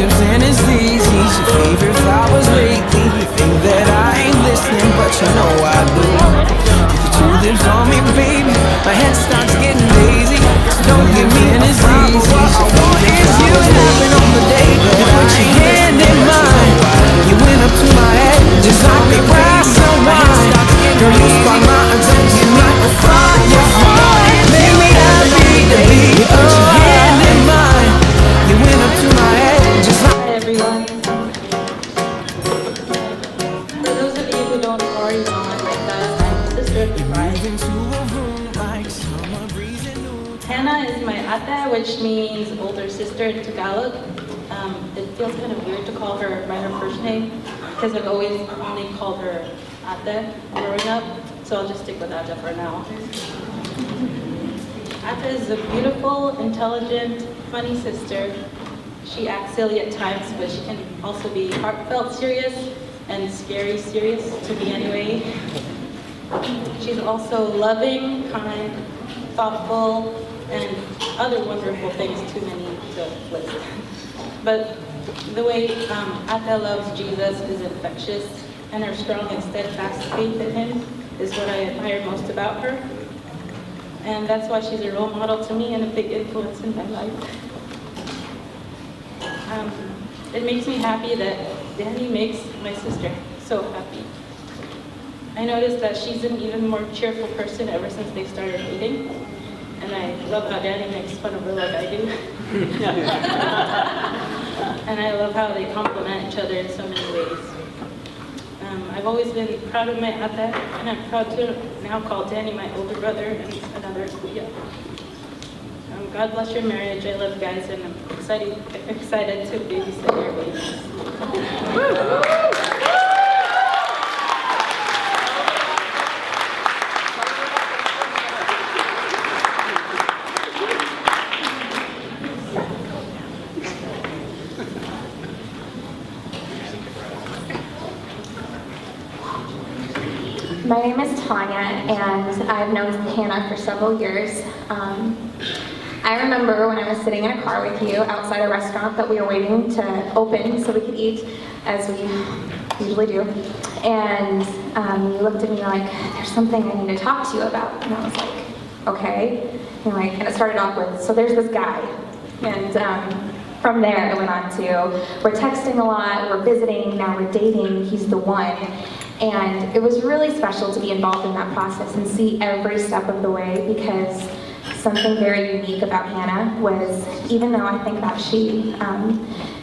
lives in his daisies, your favorite flowers lately. You think that I ain't listening, but you know I do. If your two lives on me, baby, my head starts getting lazy. So don't give me any problems. What I want is you to happen on the day that you put your hand in mine. You went up to my head just like a glass of wine. Girl, you spark my attention like a firefly. Make me happy to be you put your hand in mine. You went up to my head just like. Hi everyone. For those of you who don't already know, I'm the sister of the bride. Hannah is my ate, which means older sister in Tagalog. It feels kind of weird to call her by her first name because I've always only called her ate growing up, so I'll just stick with ate for now. Ate is a beautiful, intelligent, funny sister. She acts silly at times, but she can also be heartfelt serious and scary serious, to me anyway. She's also loving, kind, thoughtful, and other wonderful things, too many to list. But the way Ate loves Jesus is infectious, and her strong and steadfast faith in him is what I admire most about her. And that's why she's a role model to me and a big influence in my life. It makes me happy that Danny makes my sister so happy. I noticed that she's an even more cheerful person ever since they started dating. And I love how Danny makes fun of her like I do. And I love how they complement each other in so many ways. I've always been proud of my ate, and I'm proud to now call Danny my older brother and another kuya. God bless your marriage. I love you guys, and I'm excited to babysit your babies. My name is Tanya, and I've known Hannah for several years. I remember when I was sitting in a car with you outside a restaurant that we were waiting to open so we could eat, as we usually do. And you looked at me like, there's something I need to talk to you about. And I was like, okay. And it started off with, so there's this guy. And from there it went on to, we're texting a lot, we're visiting, now we're dating, he's the one. And it was really special to be involved in that process and see every step of the way, because something very unique about Hannah was, even though I think that she,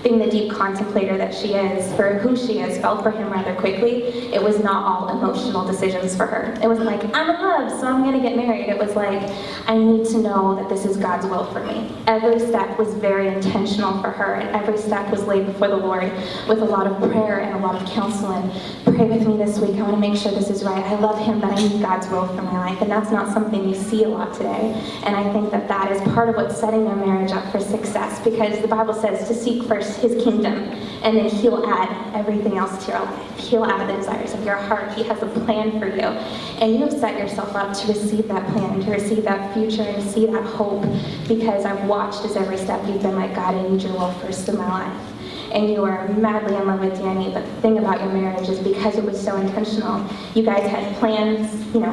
being the deep contemplator that she is, for who she is, fell for him rather quickly. It was not all emotional decisions for her. It wasn't like, I'm in love, so I'm gonna get married. It was like, I need to know that this is God's will for me. Every step was very intentional for her, and every step was laid before the Lord with a lot of prayer and a lot of counsel. And pray with me this week, I wanna make sure this is right. I love him, but I need God's will for my life. And that's not something you see a lot today. And I think that that is part of what's setting their marriage up for success, because the Bible says to seek first his kingdom, and then he'll add everything else to your life. He'll add the desires of your heart. He has a plan for you. And you have set yourself up to receive that plan, and to receive that future, and to see that hope, because I've watched as every step you've been like, God, I need your will first in my life. And you are madly in love with Danny, but the thing about your marriage is because it was so intentional, you guys had plans,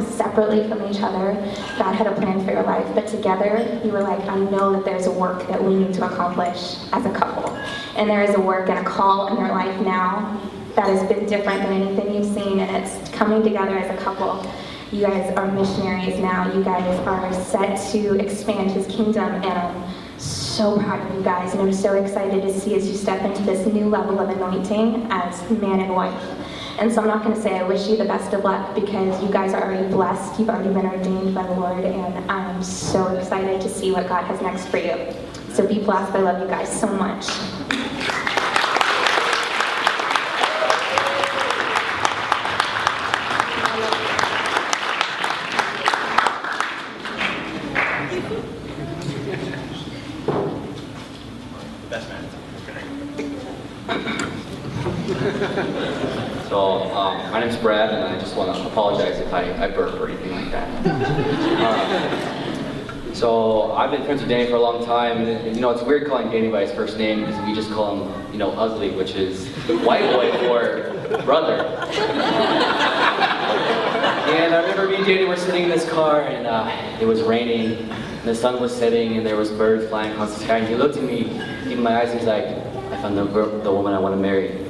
separately from each other. God had a plan for your life, but together, you were like, I know that there's a work that we need to accomplish as a couple. And there is a work and a call in your life now that has been different than anything you've seen, and it's coming together as a couple. You guys are missionaries now. You guys are set to expand his kingdom, and I'm so proud of you guys, and I'm so excited to see as you step into this new level of anointing as man and wife. And so I'm not going to say I wish you the best of luck, because you guys are already blessed. You've already been ordained by the Lord, and I'm so excited to see what God has next for you. So be blessed. I love you guys so much. Best man. So, my name's Brad, and I just want to apologize if I burp or anything like that. So, I've been friends with Danny for a long time, and you know, it's weird calling Danny by his first name because we just call him, you know, Ugly, which is white boy for brother. And I remember me and Danny were sitting in this car, and it was raining, and the sun was setting, and there was birds flying across the sky, and he looked at me, in my eyes, and he's like, I found the woman I want to marry.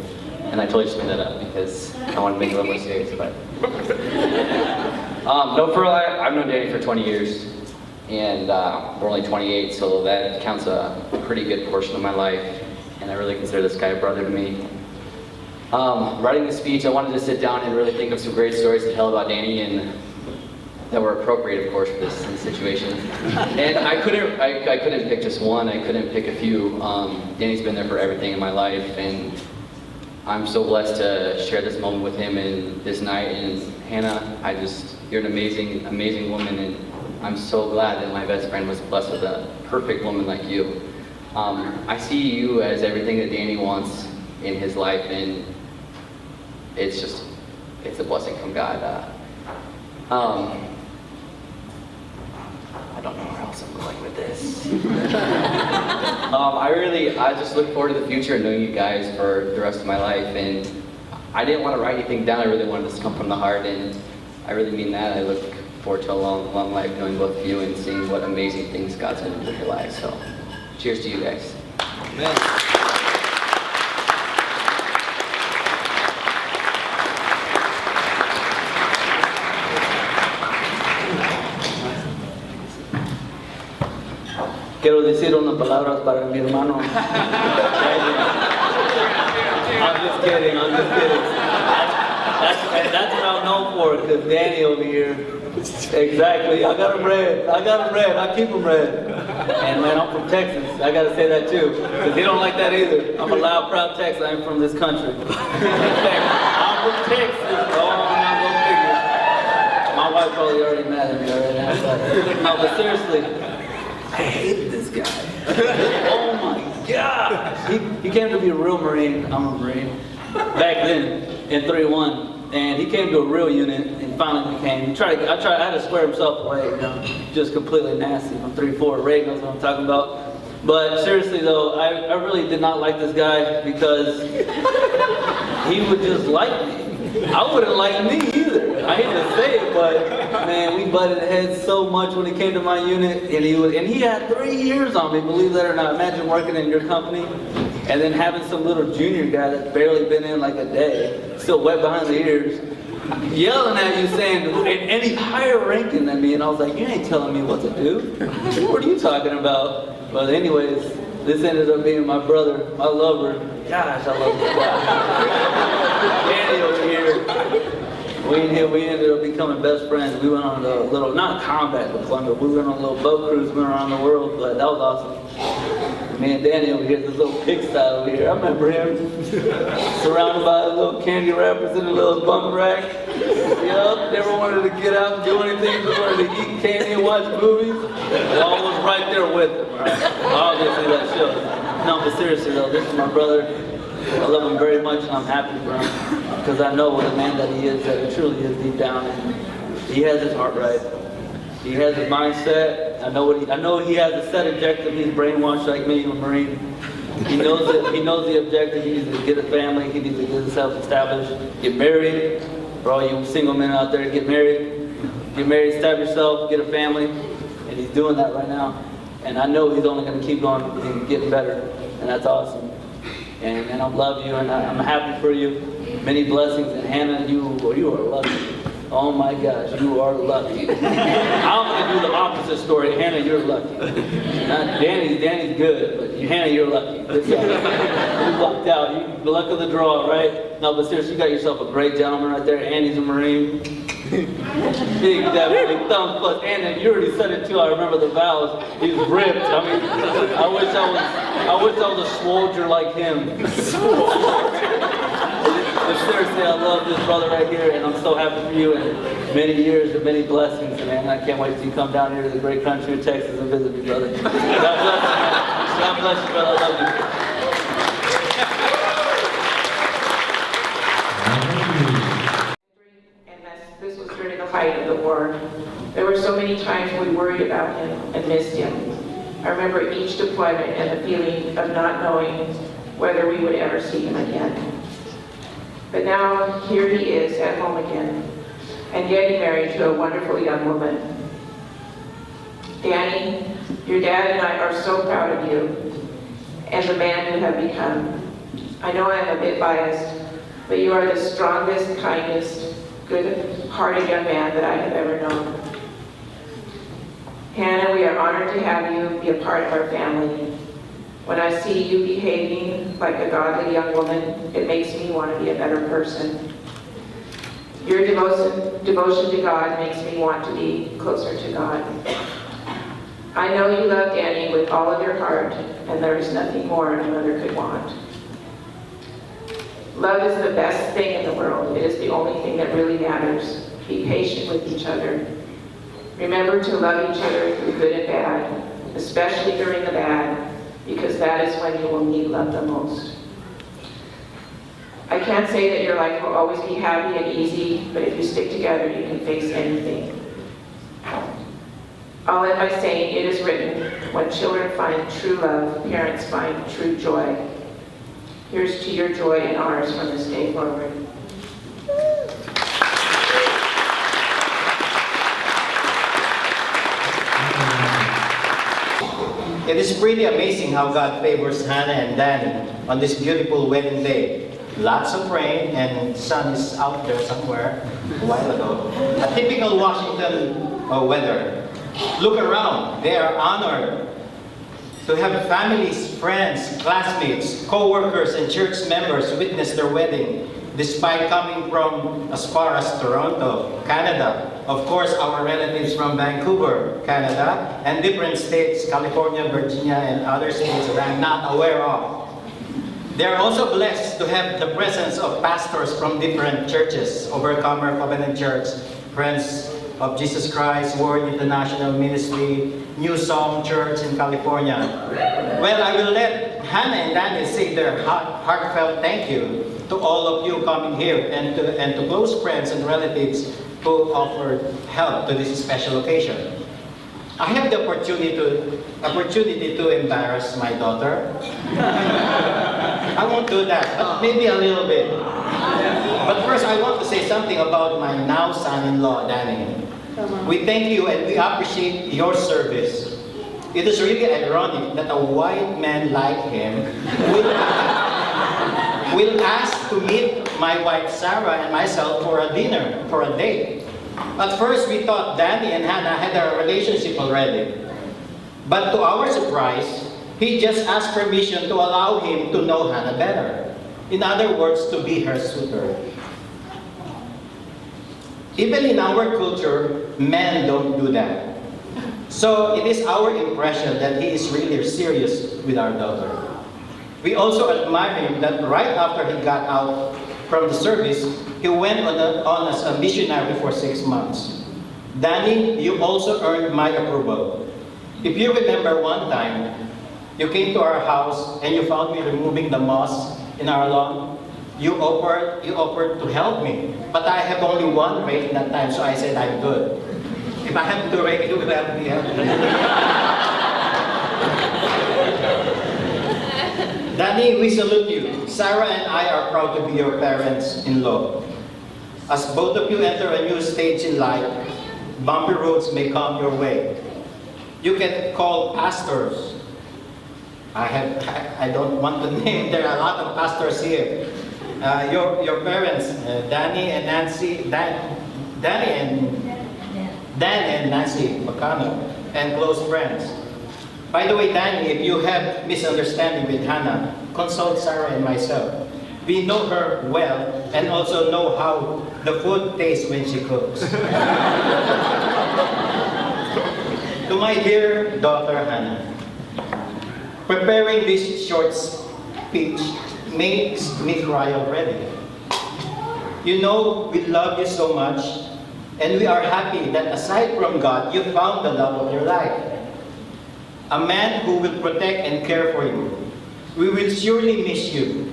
And I totally just made that up because I want to make it a little more serious, but... no, for real, I've known Danny for 20 years, and we're only 28, so that counts a pretty good portion of my life, and I really consider this guy a brother to me. Writing this speech, I wanted to sit down and really think of some great stories to tell about Danny, and that were appropriate, of course, for this situation. And I couldn't pick just one. I couldn't pick a few. Danny's been there for everything in my life, and I'm so blessed to share this moment with him and this night. And Hannah, you're an amazing, amazing woman, and I'm so glad that my best friend was blessed with a perfect woman like you. I see you as everything that Danny wants in his life, and it's a blessing from God. I don't know where else I'm going with this. I just look forward to the future and knowing you guys for the rest of my life, and I didn't want to write anything down. I really wanted this to come from the heart, and I really mean that. I look forward to a long, long life knowing both of you and seeing what amazing things God's going to do in your lives. So, cheers to you guys. Amen. Quiero decir unas palabras para mi hermano. I'm just kidding. That's what I'm known for, because Danny over here, exactly, I got him red, I keep him red. And man, I'm from Texas, I gotta say that too, because he don't like that either. I'm a loud, proud Texan, I'm from this country. I'm from Texas, oh, I'm gonna figure. My wife probably already mad at me right now, but no, but seriously, I hate this guy. Oh my gosh. He came to be a real Marine. I'm a Marine. Back then, in 3-1. And he came to a real unit and finally became, I had to swear himself away, you know, just completely nasty from 3-4. Ray knows what I'm talking about. But seriously though, I really did not like this guy because he would just like me. I wouldn't like me either. I hate to say it, but man, we butted heads so much when he came to my unit, and he had 3 years on me, believe that or not. Imagine working in your company and then having some little junior guy that's barely been in like a day, still wet behind the ears, yelling at you saying, and he's higher ranking than me, and I was like, you ain't telling me what to do. What are you talking about? But anyways, this ended up being my brother, my lover. Gosh, I love this guy. Danny over here. We ended up becoming best friends. We went on a little, not combat deployment, we went on a little boat cruise, went around the world, but that was awesome. Me and Danny over here, this little pigsty over here. I remember him surrounded by little candy wrappers in a little bum rack. Yup, never wanted to get out and do anything, just wanted to eat candy and watch movies. I was right there with him. Obviously that shows. No, but seriously though, this is my brother. I love him very much, and I'm happy for him because I know what a man that he is, that he truly is deep down, and he has his heart right. He has his mindset. I know he has a set objective. He's brainwashed like me, a Marine. He knows it. He knows the objective. He needs to get a family. He needs to get himself established. Get married. For all you single men out there, get married. Get married, establish yourself, get a family, and he's doing that right now. And I know he's only going to keep going and getting better, and that's awesome. And I love you, and I'm happy for you. Many blessings, and Hannah, you are lucky. Oh my gosh, you are lucky. I'm going to do the opposite story. Hannah, you're lucky. Danny's good, but Hannah, you're lucky. You lucked out. The luck of the draw, right? No, but seriously, you got yourself a great gentleman right there, and he's a Marine. Big, definitely thumb plus, and you already said it too. I remember the vows. He's ripped. I mean, I wish I was a soldier like him. But seriously, I love this brother right here, and I'm so happy for you, and many years and many blessings, man. I can't wait till you come down here to the great country of Texas and visit me, brother. God bless you. God bless you, brother. I love you. And this was during the height of the war. There were so many times we worried about him and missed him. I remember each deployment and the feeling of not knowing whether we would ever see him again. But now, here he is at home again, and getting married to a wonderful young woman. Danny, your dad and I are so proud of you and the man you have become. I know I'm a bit biased, but you are the strongest, kindest, good-hearted young man that I have ever known. Hannah, we are honored to have you be a part of our family. When I see you behaving like a godly young woman, it makes me want to be a better person. Your devotion to God makes me want to be closer to God. I know you love Danny with all of your heart, and there is nothing more a mother could want. Love is the best thing in the world. It is the only thing that really matters. Be patient with each other. Remember to love each other through good and bad, especially during the bad, because that is when you will need love the most. I can't say that your life will always be happy and easy, but if you stick together, you can face anything. I'll end by saying, it is written, when children find true love, parents find true joy. Here's to your joy and ours from this day forward. It is pretty amazing how God favors Hannah and Danny on this beautiful wedding day. Lots of rain and sun is out there somewhere a while ago. A typical Washington weather. Look around, they are honored to have families, friends, classmates, co-workers, and church members witness their wedding, despite coming from as far as Toronto, Canada. Of course, our relatives from Vancouver, Canada, and different states, California, Virginia, and other states that I'm not aware of. They are also blessed to have the presence of pastors from different churches, Overcomer Covenant Church, Friends of Jesus Christ, Word International Ministry, New Song Church in California. Well, I will let Hannah and Daniel say their heartfelt thank you to all of you coming here and to close friends and relatives who offered help to this special occasion. I have the opportunity to embarrass my daughter. I won't do that, but maybe a little bit. But first, I want to say something about my now son-in-law, Danny. We thank you and we appreciate your service. It is really ironic that a white man like him will ask to meet my wife Sarah and myself for a dinner, for a date. At first, we thought Danny and Hannah had a relationship already. But to our surprise, he just asked permission to allow him to know Hannah better. In other words, to be her suitor. Even in our culture, men don't do that. So it is our impression that he is really serious with our daughter. We also admire him that right after he got out from the service, he went on as a missionary for 6 months. Danny, you also earned my approval. If you remember one time, you came to our house and you found me removing the moss in our lawn. You offered to help me, but I have only one rake that time, so I said I'm good. If I had 2 rakes, you would have me help. Danny, we salute you. Sarah and I are proud to be your parents-in-law. As both of you enter a new stage in life, bumpy roads may come your way. You can call pastors. I don't want to name, there are a lot of pastors here. Your parents, Danny and Nancy, Dan and Nancy Bacano, and close friends. By the way, Danny, if you have misunderstanding with Hannah, consult Sarah and myself. We know her well and also know how the food tastes when she cooks. To my dear daughter Hannah, preparing this short speech makes me cry already. You know, we love you so much, and we are happy that aside from God, you found the love of your life. a man who will protect and care for you. We will surely miss you.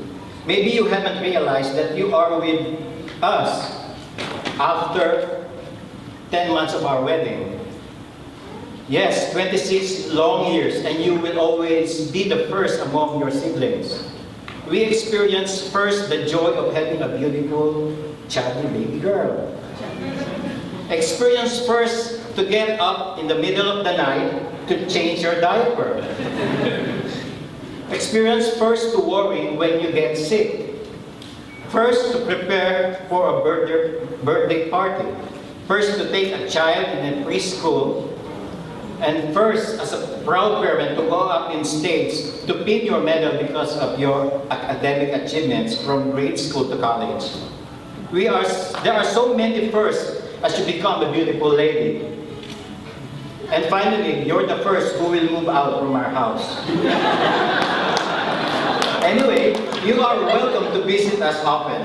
Maybe you haven't realized that you are with us after 10 months of our wedding. Yes, 26 long years, and you will always be the first among your siblings. We experienced first the joy of having a beautiful, chubby baby girl. Experience first to get up in the middle of the night to change your diaper. Experience first to worry when you get sick. First to prepare for a birthday party. First to take a child in a preschool. And first, as a proud parent, to go up in states to pin your medal because of your academic achievements from grade school to college. There are so many firsts as you become a beautiful lady. And finally, you're the first who will move out from our house. Anyway, you are welcome to visit us often.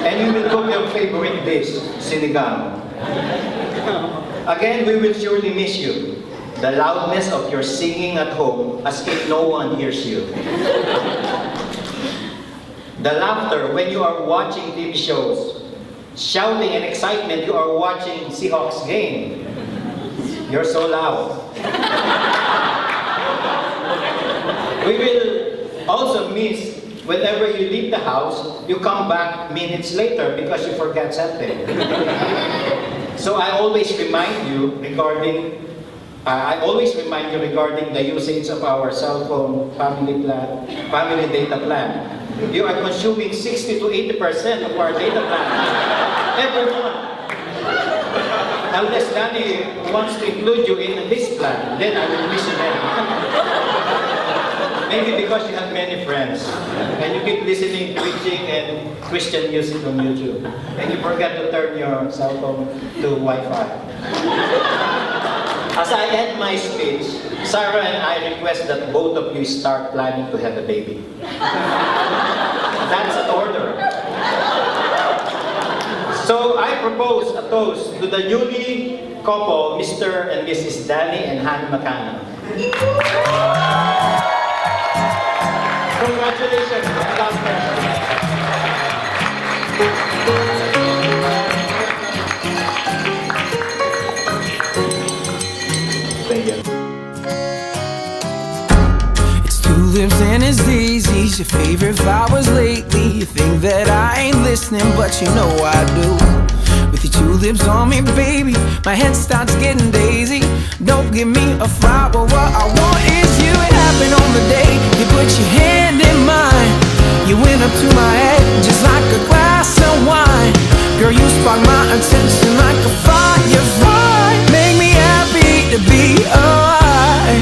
And we will cook your favorite dish, sinigang. Again, we will surely miss you. The loudness of your singing at home as if no one hears you. The laughter when you are watching TV shows. Shouting and excitement you are watching Seahawks game. You're so loud. We will also miss whenever you leave the house, you come back minutes later because you forgot something. So I always remind you regarding the usage of our cell phone family data plan. You are consuming 60 to 80% of our data plan every month. Unless Danny wants to include you in this plan, then I will listen in. Maybe because you have many friends and you keep listening, preaching, and Christian music on YouTube, and you forget to turn your cell phone to Wi-Fi. As I end my speech, Sarah and I request that both of you start planning to have a baby. That's an order. So I propose a toast to the newly couple, Mr. and Mrs. Danny and Hannah&Daniel. Congratulations. Thank you. It's tulips and it's daisies, your favorite flowers lately. You think that I ain't listening, but you know I do. With your tulips on me, baby, my head starts getting daisy. Don't give me a flower, what I want is you. It happened on the day you put your hand in mine. You went up to my head just like a glass of wine. Girl, you sparked my attention like a firefly. Make me happy to be alive.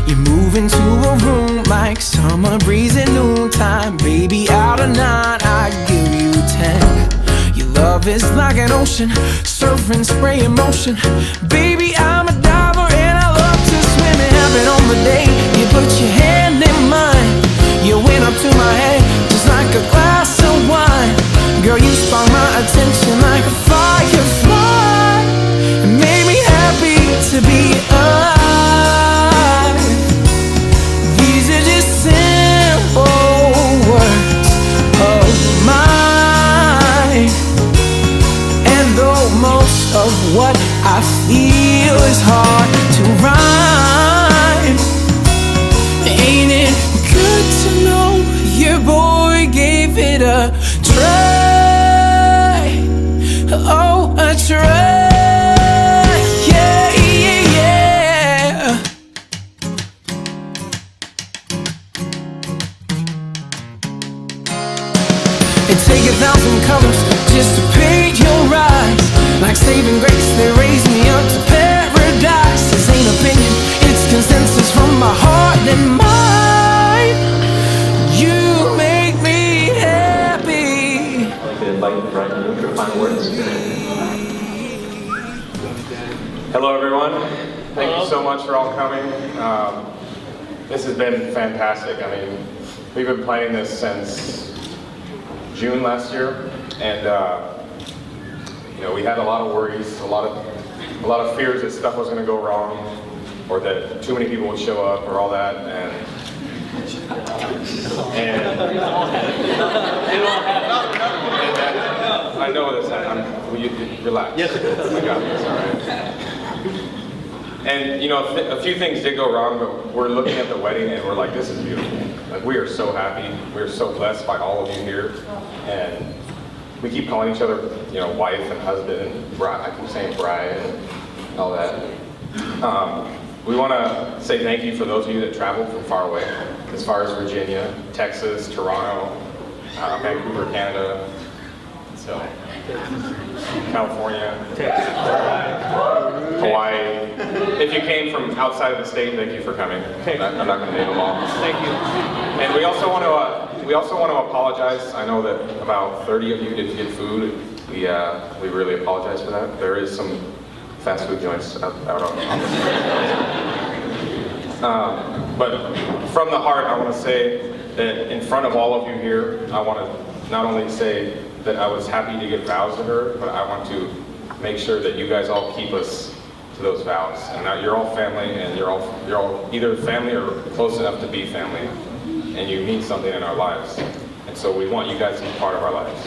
You move into a room like summer breeze at noontime. Baby, out of 9, I give you 10. Your love is like an ocean, surfing, spray in motion. Baby, I'm a diver and I love to swim. It happened on the day you put your hand in mine. You went up to my head just like a glass of wine. Girl, you sparked my attention like a firefly. It made me happy to be alive. These are just simple words of mine. And though most of what I feel is hard to rhyme, ain't it good to know your boy gave it a try? Oh, a try. Yeah, yeah, yeah. It'd take 1,000 colors just to paint your eyes. Like saving grace, they raised me up to paradise. This ain't opinion, it's consensus from my heart and mind. You make me happy. I'd like to invite Brian for final words. Hello, everyone. Thank you so much for all coming. This has been fantastic. I mean, we've been planning this since June last year, and we had a lot of worries, a lot of fears that stuff was going to go wrong, or that too many people would show up, or all that, and I know this. Relax. Yes. I got this. All right. And a few things did go wrong, but we're looking at the wedding and we're like, this is beautiful. Like, we are so happy. We're so blessed by all of you here, and we keep calling each other, wife and husband and bride. I keep saying bride and all that. We want to say thank you for those of you that traveled from far away, as far as Virginia, Texas, Toronto, Vancouver, Canada, so California, Hawaii. If you came from outside of the state, thank you for coming. I'm not going to name them all. Thank you. And we also want to apologize. I know that about 30 of you didn't get food. We really apologize for that. There is some fast food joints out on the street. But from the heart, I want to say that in front of all of you here, I want to not only say that I was happy to give vows to her, but I want to make sure that you guys all keep us to those vows. And now you're all family, and you're all either family or close enough to be family, and you mean something in our lives. And so we want you guys to be part of our lives.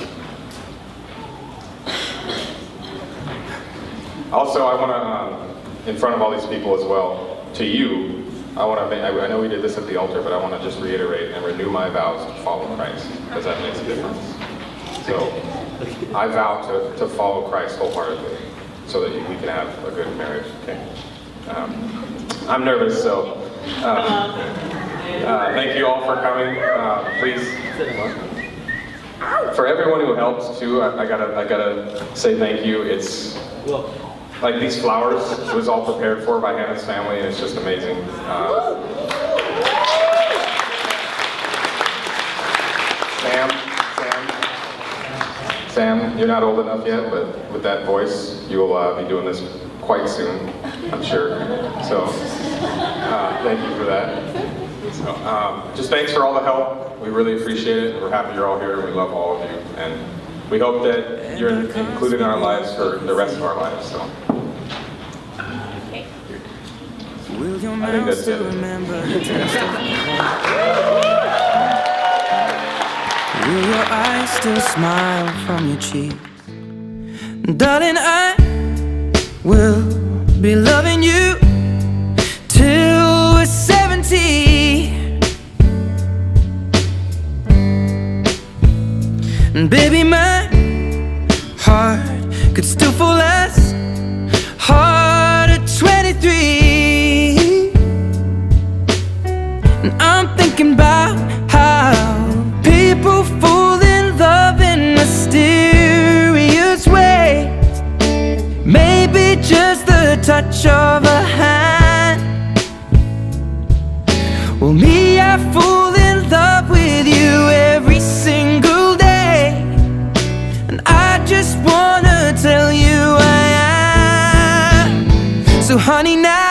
Also, I want to, in front of all these people as well, to you, I know we did this at the altar, but I want to just reiterate and renew my vows to follow Christ, because that makes a difference. So, I vow to follow Christ wholeheartedly, so that we can have a good marriage. Okay. I'm nervous, so thank you all for coming. Please, for everyone who helped too, I gotta say thank you. It's like these flowers, it was all prepared for by Hannah's family, and it's just amazing. Sam, you're not old enough yet, but with that voice, you'll be doing this quite soon, I'm sure. So, thank you for that. So, just thanks for all the help. We really appreciate it. We're happy you're all here, and we love all of you. And we hope that you're included in our lives for the rest of our lives. So, Will your I think mouth that's still it. remember the taste of Will your eyes still smile from your cheeks? Darling, I will be loving you till we're 70. And baby, my heart could still fall as hard at 23. And I'm thinking about how people fall in love in mysterious ways. Maybe just the touch of a hand. Well, me, I fall in love with you every single day. And I just wanna tell you I am. So honey, now